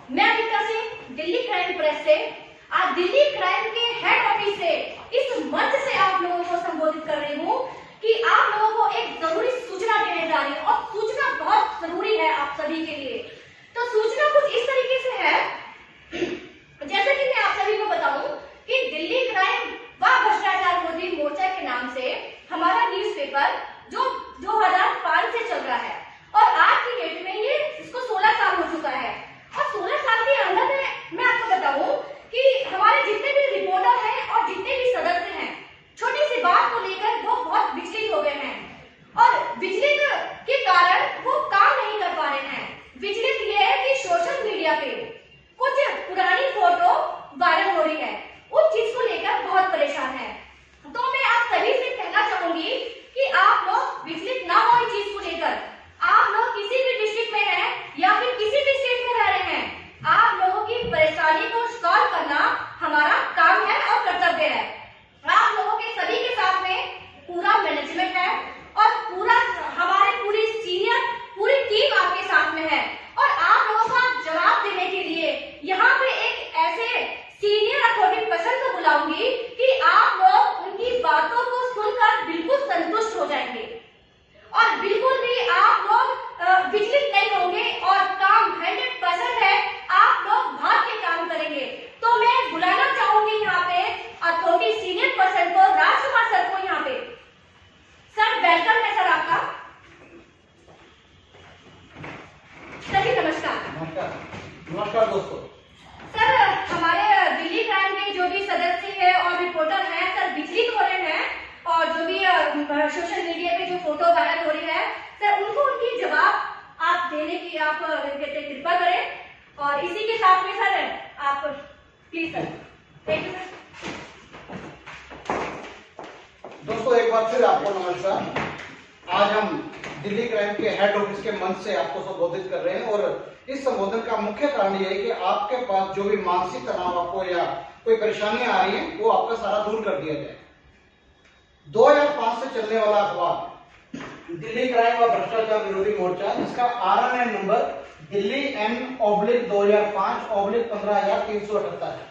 मैं Anita Singh Delhi crime press से आज दिल्ली क्राइम के हेड ऑफिस से इस मंच से आप लोगों को संबोधित कर रही हूँ कि आप लोगों को एक जरूरी सूचना देने जा रही हूँ और सूचना बहुत जरूरी है आप सभी के लिए। तो सूचना कुछ इस तरीके से है, जैसे कि मैं आप सभी को बताऊं कि दिल्ली क्राइम व भ्रष्टाचार विरोधी मोर्चा के नाम से हमारा न्यूज़पेपर जो 2005 से चल रहा है और आज की डेट में ये इसको 16 साल हो चुका है। और 16 साल के अंदर में मैं आपको बताऊं कि हमारे जितने भी रिपोर्टर हैं और जितने भी सदस्य हैं, छोटी सी बात को लेकर वो बहुत विचलित हो गए हैं और विचलित के कारण वो काम नहीं कर पा रहे हैं। विचलित ये है कि सोशल मीडिया पे कुछ पुरानी फोटो वायरल हो रही है, उस चीज को लेकर बहुत परेशान है। तो मैं आप सभी से कहना चाहूंगी कि आप लोग विचलित ना हो इस चीज को लेकर। आप लोग किसी भी डिस्ट्रिक्ट में हैं या फिर किसी भी स्टेट में रह रहे हैं, आप लोगों की परेशानी को सॉल्व करना हमारा काम है और कर्तव्य है। आप लोगों के सभी के साथ में पूरा मैनेजमेंट है और हमारे पूरी सीनियर पूरी टीम आपके साथ में है और आप लोगों का जवाब देने के लिए यहाँ पे एक ऐसे सीनियर अथॉरिटी पर्सन को बुलाऊंगी कि आप लोग उनकी बातों को सुनकर बिल्कुल संतुष्ट हो जाएंगे और बिल्कुल भी आप लोग विचलित नहीं होंगे और काम 100% है, आप लोग भाग के काम करेंगे। तो मैं बुलाना चाहूंगी यहाँ पे अथॉरिटी सीनियर पर्सन को, राजकुमार सर को यहाँ पे। सर वेलकम है सर आपका। सर जी नमस्कार। नमस्कार दोस्तों। सर हमारे दिल्ली क्राइम के जो भी सदस्य है और रिपोर्टर हैं सर विचलित हो रहे हैं और जो भी सोशल मीडिया पे जो फोटो वायरल हो रही है सर उनको उनकी जवाब आप देने की आप कृपा करें और इसी के साथ में सर आप please sir. Thank you sir. दोस्तों एक बार फिर आपको नमस्कार। आज हम दिल्ली क्राइम के हेड ऑफिस के मंच से आपको संबोधित कर रहे हैं और इस संबोधन का मुख्य कारण यह है कि आपके पास जो भी मानसिक तनाव आपको या कोई परेशानियां आ रही हैं वो आपका सारा दूर कर दिया जाए। 2005 से चलने वाला अखबार दिल्ली क्राइम व भ्रष्टाचार विरोधी मोर्चा, इसका RNN नंबर दिल्ली M/2005/15378 है।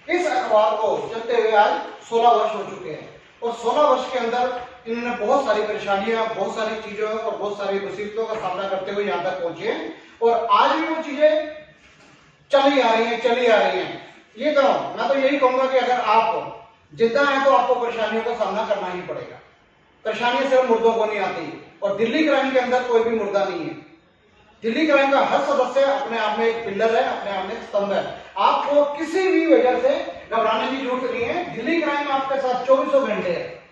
इस अखबार को चलते हुए आज 16 वर्ष हो चुके हैं और 16 वर्ष के अंदर इन्होंने बहुत सारी परेशानियां, बहुत सारी चीजों और बहुत सारी मुसीबतों का सामना करते हुए यहाँ तक पहुंचे हैं और आज भी वो चीजें चली आ रही हैं। ये तो मैं तो यही कहूंगा कि अगर आप जिंदा हैं तो आपको परेशानियों का सामना करना ही पड़ेगा। परेशानियां सिर्फ मुर्दों को नहीं आती और दिल्ली क्राइम के अंदर कोई भी मुर्दा नहीं है। दिल्ली क्राइम का हर सदस्य अपने आप में एक पिलर है, अपने आप में एक स्तंभ है। आपको किसी भी वजह से घबराने की जरूरत नहीं है। दिल्ली क्राइम आपके साथ 24 घंटे है,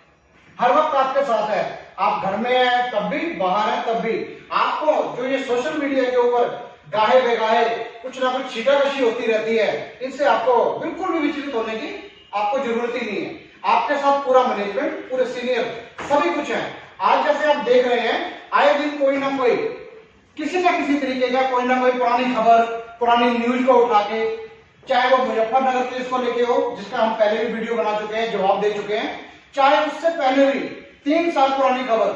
हर वक्त आपके साथ है। आप घर में हैं तब भी, बाहर हैं तब भी। आपको जो ये सोशल मीडिया के ऊपर गाहे बेगाहे कुछ ना कुछ छीटाकशी होती रहती है, इनसे आपको बिल्कुल भी विचलित होने की आपको जरूरत ही नहीं है। आपके साथ पूरा मैनेजमेंट, पूरे सीनियर सभी कुछ है। आज जैसे आप देख रहे हैं आए दिन कोई ना कोई किसी न किसी तरीके का कोई ना कोई पुरानी खबर, पुरानी न्यूज को उठा के, चाहे वो मुजफ्फरनगर केस को लेके हो जिसका हम पहले भी वीडियो बना चुके हैं, जवाब दे चुके हैं, चाहे उससे पहले भी 3 साल पुरानी खबर,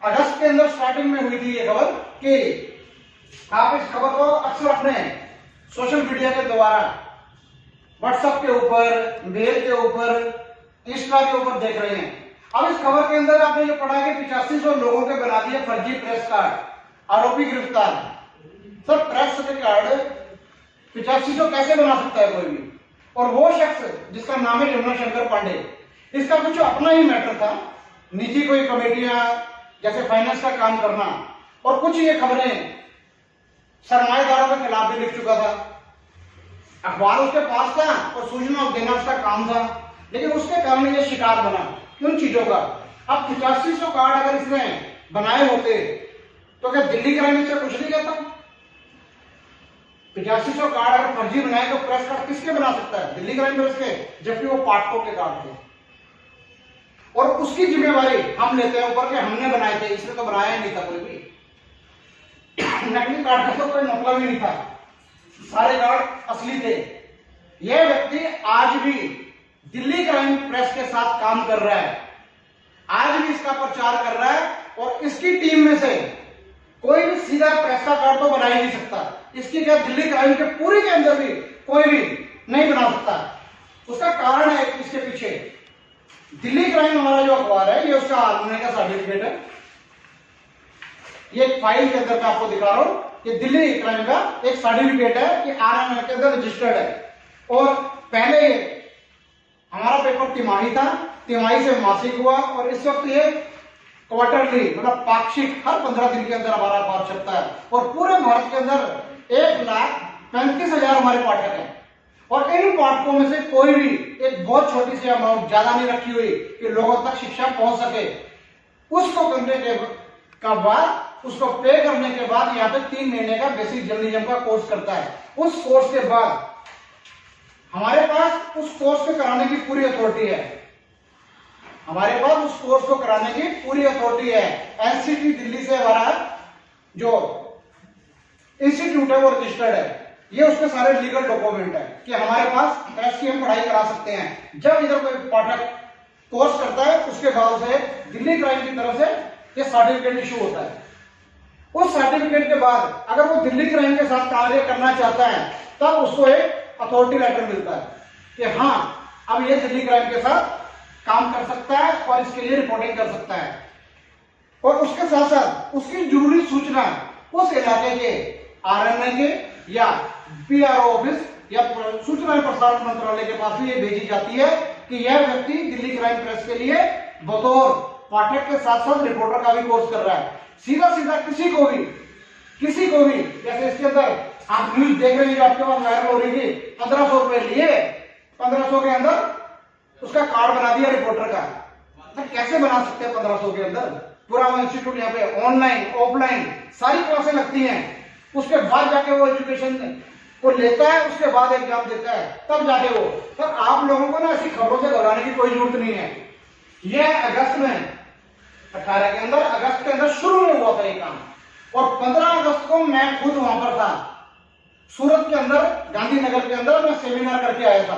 अगस्त के अंदर स्टार्टिंग में हुई थी ये खबर कि आप इस खबर को अक्सर अपने सोशल मीडिया के द्वारा व्हाट्सएप के ऊपर, मेल के ऊपर, इंस्टा के ऊपर देख रहे हैं। अब इस खबर के अंदर आपने जो पढ़ा कि 8500 लोगों के बना दिए फर्जी प्रेस कार्ड, आरोपी गिरफ्तार। सर प्रेस कार्ड 8500 कैसे बना सकता है कोई भी? और वो शख्स जिसका नाम है यमुना शंकर पांडे, इसका कुछ अपना ही मैटर था, निजी कोई कमेटियां जैसे फाइनेंस का काम करना और कुछ ये खबरें सरमाएदारों के खिलाफ भी लिख चुका था। अखबार उसके पास था और सूचना देना उसका काम था, लेकिन उसके कारण ये शिकार बना उन चीजों का। अब 8500 कार्ड अगर इसने बनाए होते तो क्या दिल्ली क्राइम से कुछ नहीं कहता? 8500 कार्ड अगर फर्जी बनाए तो प्रेस कार्ड किसके बना सकता है? दिल्ली क्राइम प्रेस के, जबकि वो पाठकों के कार्ड थे और उसकी जिम्मेवारी हम लेते हैं ऊपर कि हमने बनाए थे, इसने तो बनाया ही नहीं था कोई भी। नकली कार्ड का तो कोई मतलब ही नहीं था, सारे कार्ड असली थे। यह व्यक्ति आज भी दिल्ली क्राइम प्रेस के साथ काम कर रहा है, आज भी इसका प्रचार कर रहा है और इसकी टीम में से कोई भी सीधा प्रेस का कार्ड तो बना ही नहीं सकता। इसकी क्या दिल्ली क्राइम के पूरे के अंदर भी कोई भी नहीं बना सकता। उसका कारण है इसके पीछे दिल्ली क्राइम हमारा जो अखबार है, ये उसका आरएनए का सर्टिफिकेट है। ये एक फाइल के अंदर मैं आपको दिखा रहा हूं, ये दिल्ली क्राइम का एक सर्टिफिकेट है कि आरएनए के अंदर रजिस्टर्ड है। और पहले ये हमारा पेपर तिमाही था, तिमाही से मासिक हुआ, और इस वक्त ये क्वार्टरली मतलब पाक्षिक हर 15 दिन के अंदर हमारा अखबार छपता है। और पूरे भारत के अंदर 1,35,000 हमारे पाठक हैं। और इन पाठकों में से कोई भी एक बहुत छोटी सी अमाउंट, ज्यादा नहीं रखी हुई कि लोगों तक शिक्षा पहुंच सके, उसको करने के बाद, उसको पे करने के बाद यहाँ पे 3 महीने का बेसिक जर्नलिज्म का कोर्स करता है। उस कोर्स के बाद हमारे पास उस कोर्स को कराने की पूरी अथॉरिटी है। हमारे पास उस कोर्स को कराने की पूरी अथॉरिटी है। एनसीटी दिल्ली से हमारा जो इंस्टीट्यूट है वो रजिस्टर्ड है। ये उसके सारे लीगल डॉक्यूमेंट है कि हमारे पास ऐसी हम पढ़ाई करा सकते हैं। जब इधर कोई पाठक कोर्स करता है, उसके बाद उसे दिल्ली क्राइम की तरफ से ये सर्टिफिकेट इशू होता है। उस सर्टिफिकेट के बाद अगर वो दिल्ली क्राइम के साथ कार्य करना चाहता है, तब उसको एक अथॉरिटी लेटर मिलता है कि हाँ, अब ये दिल्ली क्राइम के साथ काम कर सकता है और इसके लिए रिपोर्टिंग कर सकता है। और उसके साथ साथ उसकी जरूरी सूचना उस इलाके के आरएनए के या पीआरओ ऑफिस या सूचना एवं प्रसारण मंत्रालय के पास भी ये भेजी जाती है कि यह व्यक्ति दिल्ली क्राइम प्रेस के लिए बतौर पाठक के साथ साथ रिपोर्टर का भी कोर्स कर रहा है। सीधा सीधा किसी को भी, जैसे इसके अंदर आप न्यूज देख रहे हैं जो आपके पास वायरल हो रही थी, 1500 रुपए लिए, 1500 के अंदर उसका कार्ड बना दिया रिपोर्टर का। तो कैसे बना सकते हैं 1500 के अंदर? पूरा वो इंस्टीट्यूट यहाँ पे ऑनलाइन ऑफलाइन सारी क्लासें लगती हैं, उसके बाद जाके वो एजुकेशन को लेता है, उसके बाद एग्जाम देता है, तब जाके वो। तो आप लोगों को ना ऐसी खबरों से घबराने की कोई जरूरत नहीं है। यह अगस्त में 18 के अंदर, अगस्त के अंदर शुरू में हुआ था ये काम। और 15 अगस्त को मैं खुद वहां पर था, सूरत के अंदर, गांधीनगर के अंदर मैं सेमिनार करके आया था।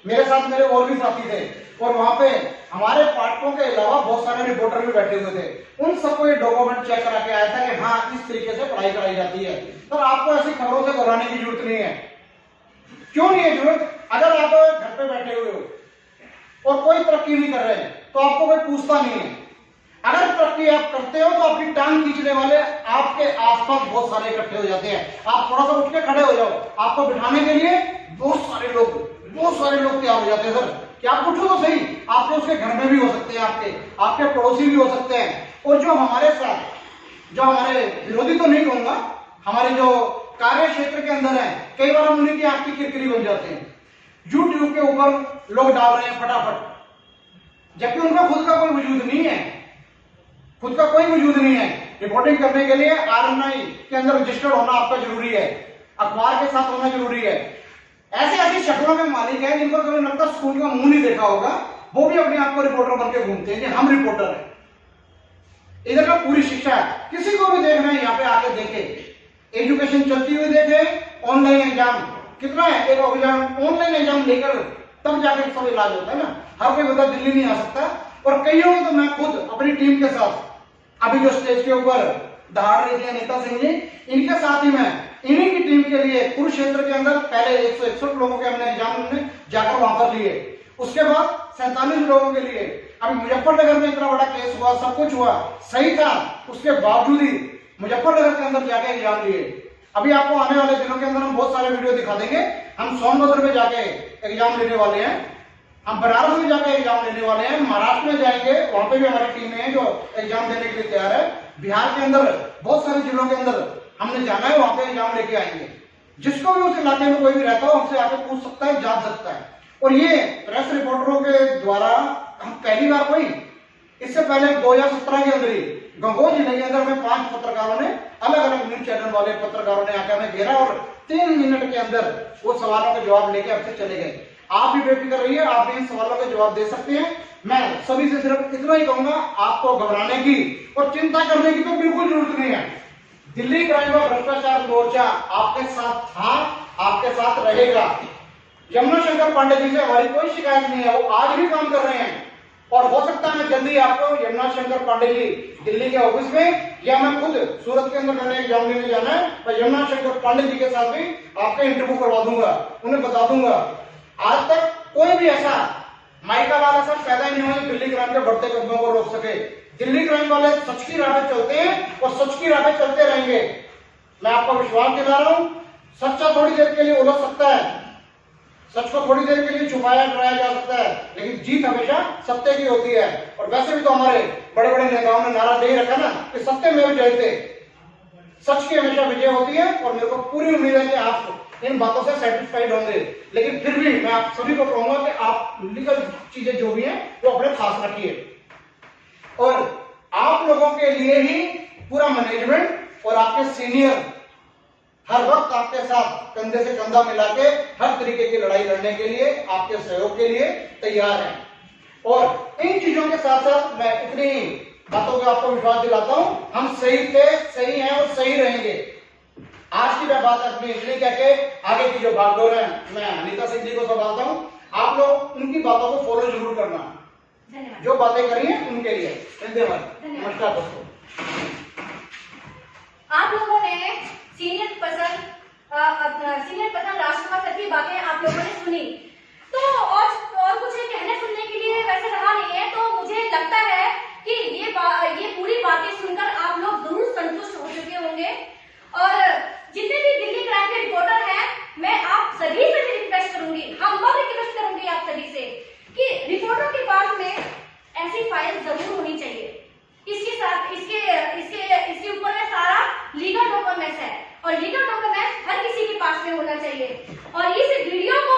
मेरे साथ मेरे और भी साथी थे, और वहां पे हमारे पाठकों के अलावा बहुत सारे रिपोर्टर भी बैठे हुए थे। उन सबको ये डॉक्यूमेंट चेक करा के आया था कि हाँ, इस तरीके से पढ़ाई कराई जाती है। तो आपको ऐसी खबरों से घबराने की जरूरत नहीं है। क्यों नहीं है जरूरत? अगर आप घर पे बैठे हुए हो और कोई तरक्की नहीं कर रहे हैं, तो आपको कोई पूछता नहीं है। अगर तरक्की आप करते हो तो आपकी टांग खींचने वाले आपके आसपास बहुत सारे इकट्ठे हो जाते हैं। आप थोड़ा सा उठ के खड़े हो जाओ, आपको बिठाने के लिए बहुत सारे लोग तैयार हो जाते हैं। सर कि आप उठो तो सही, आपके उसके घर में भी हो सकते हैं, आपके पड़ोसी भी हो सकते हैं। और जो हमारे साथ, जो हमारे विरोधी तो नहीं कहूंगा, हमारे जो कार्य क्षेत्र के अंदर है, कई बार हम उन्हीं की आपकी किरकिरी बन जाते हैं। यूट्यूब के ऊपर लोग डाल रहे हैं फटाफट, जबकि उनका खुद का कोई वजूद नहीं है, खुद का कोई वजूद नहीं है। रिपोर्टिंग करने के लिए आरएनआई के अंदर रजिस्टर्ड होना आपका जरूरी है, अखबार के साथ होना जरूरी है। ऐसे ऐसी शक्लों के मालिक हैं जिनको कभी लगता स्कूल का मुंह नहीं देखा होगा, वो भी अपने आप को रिपोर्टर बन के घूमते हैं कि हम रिपोर्टर हैं। इधर का पूरी शिक्षा है, किसी को भी देखना है यहाँ पे आके देखे, एजुकेशन चलती हुई देखे। ऑनलाइन एग्जाम कितना है, एक ऑनलाइन एग्जाम लेकर तब जाके सब इलाज होता है ना। हर कोई बंदा दिल्ली नहीं आ सकता। और कईयों को तो मैं खुद अपनी टीम के साथ, अभी जो स्टेज के ऊपर दहाड़ रही थी अनीता सिंह जी, इनके साथ ही मैं इन्हीं की टीम के लिए कुरुक्षेत्र के अंदर पहले 161 लोगों के हमने एग्जाम में जाकर वहां पर लिए। उसके बाद 47 लोगों के लिए। अभी मुजफ्फरनगर में इतना बड़ा केस हुआ, सब कुछ हुआ, सही था, उसके बावजूद ही मुजफ्फरनगर के अंदर जाके एग्जाम लिए। अभी आपको आने वाले दिनों के अंदर हम बहुत सारे वीडियो दिखा देंगे। हम सोनभद्र में जाके एग्जाम लेने वाले हैं, हम बनारस में जाकर एग्जाम लेने वाले हैं, महाराष्ट्र में जाएंगे, वहां पे भी हमारी टीम है जो एग्जाम देने के लिए तैयार है। बिहार के अंदर बहुत सारे जिलों के अंदर हमने जाना है, वहां पे एग्जाम लेके आएंगे। जिसको भी उस इलाके में कोई भी रहता हो, हमसे आके पूछ सकता है, जान सकता है। और ये प्रेस रिपोर्टरों के द्वारा हम पहली बार कोई, इससे पहले 2017 के अंदर ही गंगोह जिले के अंदर में 5 पत्रकारों ने, अलग अलग न्यूज चैनल वाले पत्रकारों ने आकर हमें घेरा और 3 मिनट के अंदर वो सवालों के जवाब लेके हमसे चले गए। आप भी बेफिक्र रहिए, आप भी इन सवालों के जवाब दे सकते हैं। मैं सभी से सिर्फ इतना ही कहूंगा, आपको घबराने की और चिंता करने की तो बिल्कुल जरूरत नहीं है। दिल्ली क्राइम और भ्रष्टाचार मोर्चा आपके साथ था, आपके साथ रहेगा। यमुना शंकर पांडे जी से हमारी कोई शिकायत नहीं है, वो आज भी काम कर रहे हैं। और हो सकता है जल्दी आपको यमुना शंकर पांडे जी दिल्ली के ऑफिस में, या मैं खुद सूरत के अंदर मैंने एग्जाम देने जाना है, मैं यमुना शंकर पांडे जी के साथ भी आपका इंटरव्यू करवा दूंगा, उन्हें बता दूंगा। आज तक कोई भी ऐसा माइका वाला सर पैदा ही नहीं हुआ दिल्ली क्राइम के बढ़ते कदमों को रोक सके। दिल्ली क्राइम वाले सच की राह पे चलते हैं और सच की राह पे चलते रहेंगे। मैं आपको विश्वास दिला रहा हूं, सच्चा थोड़ी देर के लिए उलझ सकता है, सच को थोड़ी देर के लिए छुपाया डराया जा सकता है, लेकिन जीत हमेशा सत्य की होती है। और वैसे भी तो हमारे बड़े बड़े नेताओं ने नारा दे ही रखा ना कि सत्य में जयते, सच की हमेशा विजय होती है। और मेरे को पूरी उम्मीद है कि आप इन बातों से सेटिस्फाइड होंगे। लेकिन फिर भी मैं आप सभी को कहूंगा कि आप लीगल चीजें जो भी हैं वो अपने पास रखिए, और आप लोगों के लिए ही पूरा मैनेजमेंट और आपके सीनियर हर वक्त आपके साथ कंधे से कंधा मिला के हर तरीके की लड़ाई लड़ने के लिए, आपके सहयोग के लिए तैयार हैं। और इन चीजों के साथ साथ मैं इतनी बातों का आपको विश्वास दिलाता हूं, हम सही थे, सही हैं और सही रहेंगे। आज की मैं बात अपनी इसलिए कह के आगे की जो बागडोर है मैं अनीता सिंह जी को संभालता हूं, आप लोग उनकी बातों को फॉलो जरूर करना, जो बातें करी हैं उनके लिए। धन्यवाद। नमस्कार दोस्तों। आप लोगों ने सीनियर पर्सन राजकुमार सर की बातें आप लोगों ने सुनी, तो और कुछ कहने सुनने के लिए वैसे रहा नहीं है। तो मुझे लगता है कि ये पूरी बातें सुनकर आप लोग जरूर संतुष्ट हो चुके होंगे। और जितने भी दिल्ली क्राइम के रिपोर्टर हैं, मैं आप सभी से भी रिक्वेस्ट करूंगी, रिक्वेस्ट करूंगी आप सभी से कि रिपोर्टर के पास में ऐसी फाइल जरूर होनी चाहिए। इसके साथ इसके ऊपर में सारा लीगल डॉक्यूमेंट्स है, और लीगल डॉक्यूमेंट्स हर किसी के पास में होना चाहिए। और इस वीडियो को